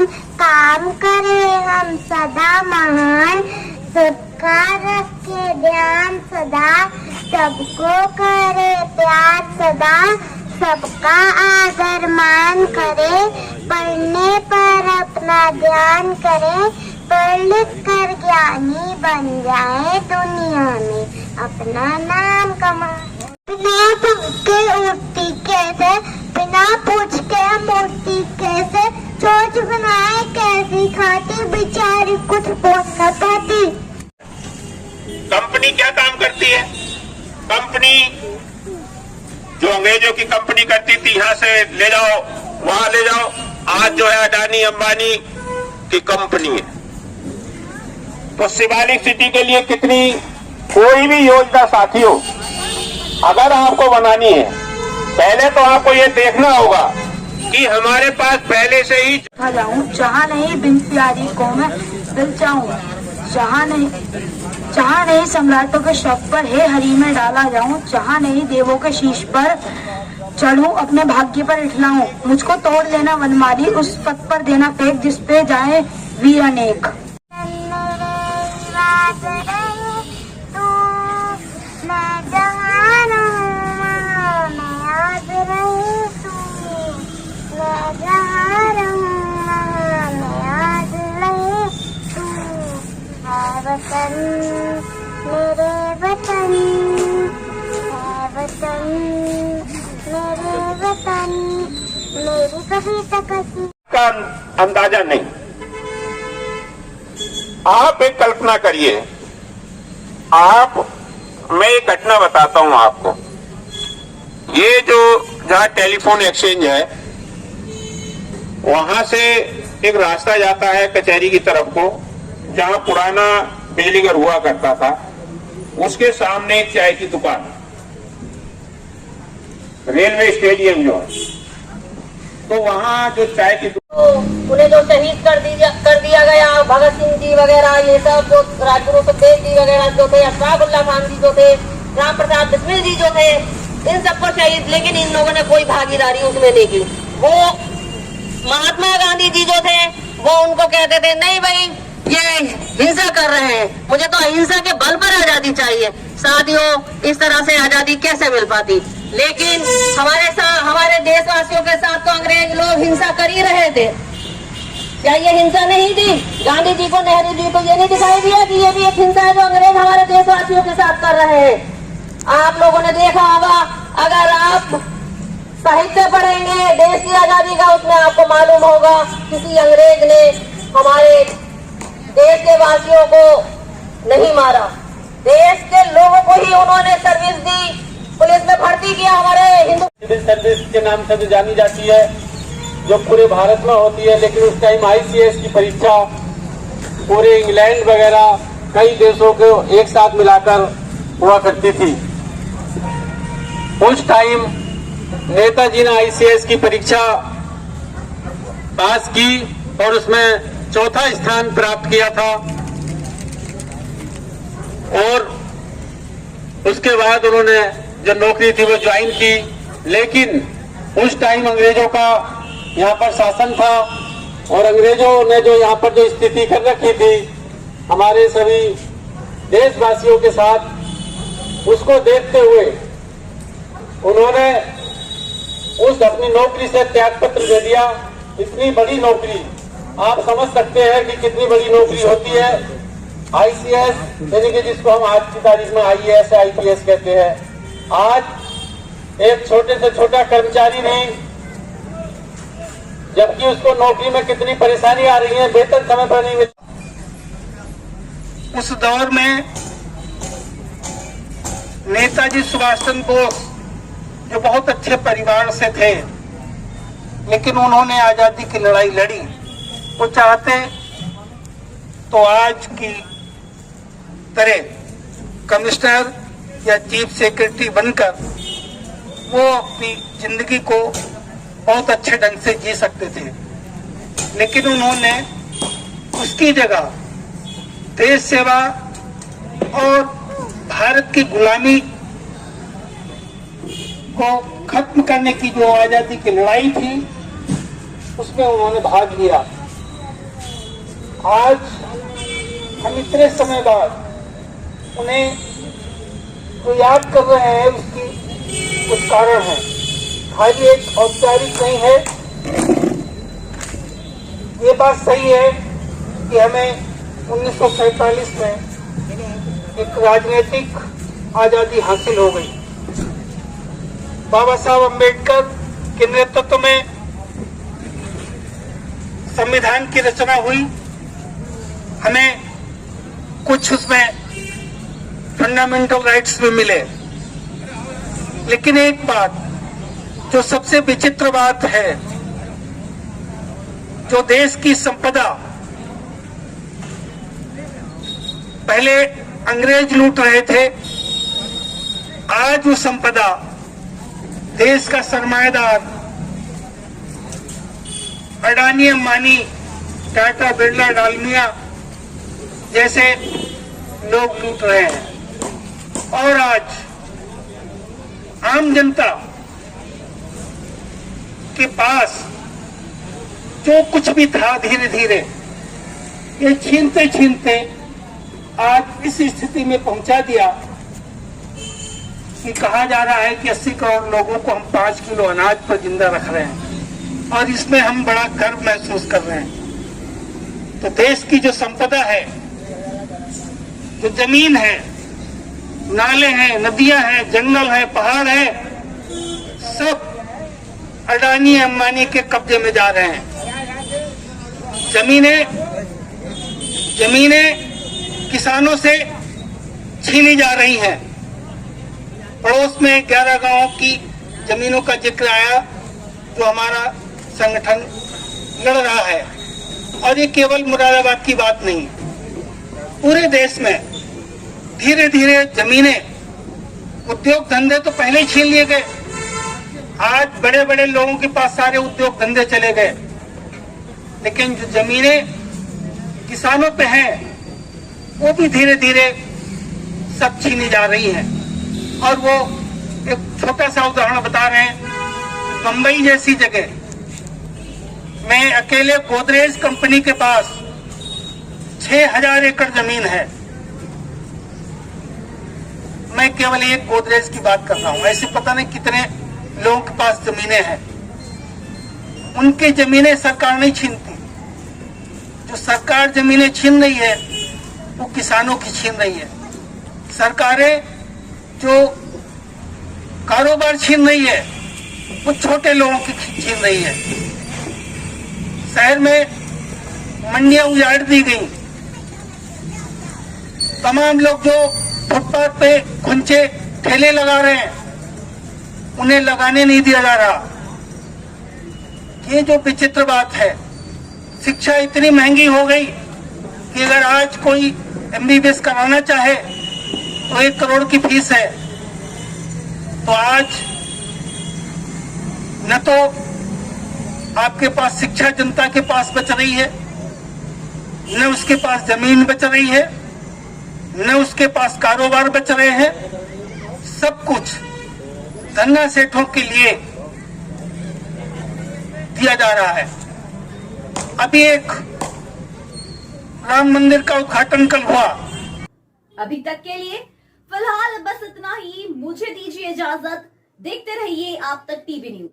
समान, काम करे हम सदा महान, सबका रखे ध्यान सदा, सबको करे प्यार सदा, सबका आदर मान करे, पढ़ने पर अपना ध्यान करे, पढ़ लिख कर ज्ञानी बन जाए, दुनिया में अपना नाम कमाए। बिना भूखे उठती कैसे, बिना पूछ के मूर्ति कैसे, सोच बनाए कैसी खाती, बेचारी कुछ बोल न पाती। कंपनी क्या काम करती है? कंपनी जो अंग्रेजों की कंपनी करती थी, यहाँ से ले जाओ वहां ले जाओ, आज जो है अडानी अंबानी की कंपनी है। तो शिवालिक सिटी के लिए कितनी, कोई भी योजना साथियों अगर आपको बनानी है, पहले तो आपको ये देखना होगा कि हमारे पास पहले से ही जाऊं जहाँ नहीं बिन प्यारी को मैं दिल चाहूं, जहाँ नहीं सम्राटों के शव पर हे हरि में डाला जाऊं, जहाँ नहीं देवों के शीश पर चढ़ूं, अपने भाग्य पर इठलाऊं, मुझको तोड़ लेना वनमाली, उस पथ पर देना फेंक जिस पे जाए वीर अनेक। वतन मेरे वतन है, वतन मेरे वतन, मेरी कविता का अंदाजा नहीं। आप एक कल्पना करिए, मैं एक घटना बताता हूं आपको। ये जो जहां टेलीफोन एक्सचेंज है, वहां से एक रास्ता जाता है कचहरी की तरफ को, जहां पुराना बिजली घर हुआ करता था, उसके सामने एक चाय की दुकान, रेलवे स्टेडियम जो है, तो वहां जो चाय की उन्हें जो शहीद कर दिया गया, भगत सिंह जी वगैरह, ये सब जो राजगुरु सुखदेव जी वगैरह जो थे, अशफाकुल्लाह खान जी जो थे, राम प्रसाद बिस्मिल जी जो थे, इन सबको शहीद, लेकिन इन लोगों ने कोई भागीदारी उसमें नहीं की। वो महात्मा गांधी जी जो थे, वो उनको कहते थे नहीं भाई ये हिंसा कर रहे हैं, मुझे तो अहिंसा के बल पर आजादी चाहिए। साथियों, इस तरह से आजादी कैसे मिल पाती? लेकिन हमारे देशवासियों के साथ तो अंग्रेज लोग हिंसा कर ही रहे थे। क्या ये हिंसा नहीं थी? गांधी जी को, नेहरू जी को ये नहीं दिखाई दिया कि ये भी एक हिंसा है जो अंग्रेज हमारे देशवासियों के साथ कर रहे हैं? आप लोगों ने देखा होगा, अगर आप साहित्य पढ़ेंगे देश की आजादी का, उसमें आपको मालूम होगा किसी अंग्रेज ने हमारे देश के वासियों को नहीं मारा, देश के लोगों को ही उन्होंने सर्विस दी, पुलिस में भर्ती किया। हमारे हिंदू सिविल सर्विस के नाम से जो जानी जाती है, जो पूरे भारत में होती है, लेकिन उस टाइम ICS की परीक्षा पूरे इंग्लैंड वगैरह कई देशों को एक साथ मिलाकर हुआ करती थी। उस टाइम नेताजी ने ICS की परीक्षा पास की और उसमें चौथा स्थान प्राप्त किया था, और उसके बाद उन्होंने जो नौकरी थी वो ज्वाइन की। लेकिन उस टाइम अंग्रेजों का यहाँ पर शासन था, और अंग्रेजों ने जो यहाँ पर जो स्थिति कर रखी थी हमारे सभी देशवासियों के साथ, उसको देखते हुए उन्होंने उस अपनी नौकरी से त्यागपत्र दे दिया। इतनी बड़ी नौकरी, आप समझ सकते हैं कि कितनी बड़ी नौकरी होती है। ICS यानी कि जिसको हम आज की तारीख में IAS IPS कहते हैं, आज एक छोटे से छोटा कर्मचारी नहीं, जबकि उसको नौकरी में कितनी परेशानी आ रही है, वेतन समय पर नहीं मिलता। उस दौर में नेताजी सुभाष चंद्र बोस जो बहुत अच्छे परिवार से थे, लेकिन उन्होंने आजादी की लड़ाई लड़ी। वो चाहते तो आज की तरह कमिश्नर या चीफ सेक्रेटरी बनकर वो अपनी जिंदगी को बहुत अच्छे ढंग से जी सकते थे, लेकिन उन्होंने उसकी जगह देश सेवा और भारत की गुलामी को खत्म करने की जो आजादी की लड़ाई थी, उसमें उन्होंने भाग लिया। आज हम इतने समय बाद उन्हें जो याद कर रहे हैं उसकी कुछ कारण है। खाली एक औपचारिक नहीं है। ये बात सही है कि हमें 1947 में एक राजनीतिक आजादी हासिल हो गई। बाबा साहब अम्बेडकर के नेतृत्व में संविधान की रचना हुई। हमें कुछ उसमें फंडामेंटल राइट्स भी मिले, लेकिन एक बात जो सबसे विचित्र बात है, जो देश की संपदा पहले अंग्रेज लूट रहे थे, आज वो संपदा देश का सरमाएदार अडानी, अंबानी, टाटा, बिरला, डालमिया जैसे लोग लूट रहे हैं। और आज आम जनता के पास जो कुछ भी था, धीरे धीरे ये छीनते छीनते आज इस स्थिति में पहुंचा दिया कि कहा जा रहा है कि 80 करोड़ लोगों को हम 5 किलो अनाज पर जिंदा रख रहे हैं, और इसमें हम बड़ा गर्व महसूस कर रहे हैं। तो देश की जो संपदा है, जो जमीन है, नाले हैं, नदियां हैं, जंगल है, पहाड़ है, सब अडानी, अंबानी के कब्जे में जा रहे हैं। जमीनें किसानों से छीनी जा रही हैं। पड़ोस में 11 गांवों की जमीनों का जिक्र आया, जो हमारा संगठन लड़ रहा है। और ये केवल मुरादाबाद की बात नहीं, पूरे देश में धीरे धीरे जमीनें, उद्योग धंधे तो पहले ही छीन लिए गए। आज बड़े बड़े लोगों के पास सारे उद्योग धंधे चले गए, लेकिन जो जमीनें किसानों पे हैं वो भी धीरे धीरे सब छीनी जा रही हैं। और वो एक छोटा सा उदाहरण बता रहे हैं, मुंबई जैसी जगह में अकेले गोदरेज कंपनी के पास 6000 एकड़ जमीन है। मैं केवल एक गोदरेज की बात कर रहा हूं, ऐसे पता नहीं कितने लोगों के पास जमीनें हैं। उनकी जमीनें सरकार नहीं छीनती। जो सरकार जमीनें छीन रही है वो किसानों की छीन रही है। सरकारें जो कारोबार छीन रही है वो छोटे लोगों की छीन रही है। शहर में मंडियां उजाड़ दी गई। तमाम लोग जो फुटपाथ पे खुंचे ठेले लगा रहे हैं, उन्हें लगाने नहीं दिया जा रहा। ये जो विचित्र बात है, शिक्षा इतनी महंगी हो गई कि अगर आज कोई MBBS कराना चाहे तो 1 करोड़ की फीस है। तो आज न तो आपके पास शिक्षा जनता के पास बच रही है, न उसके पास जमीन बच रही है, न उसके पास कारोबार बच रहे हैं। सब कुछ धन्ना सेठों के लिए दिया जा रहा है। अभी एक राम मंदिर का उद्घाटन कल हुआ। अभी तक के लिए फिलहाल बस इतना ही। मुझे दीजिए इजाजत। देखते रहिए आप तक टीवी न्यूज।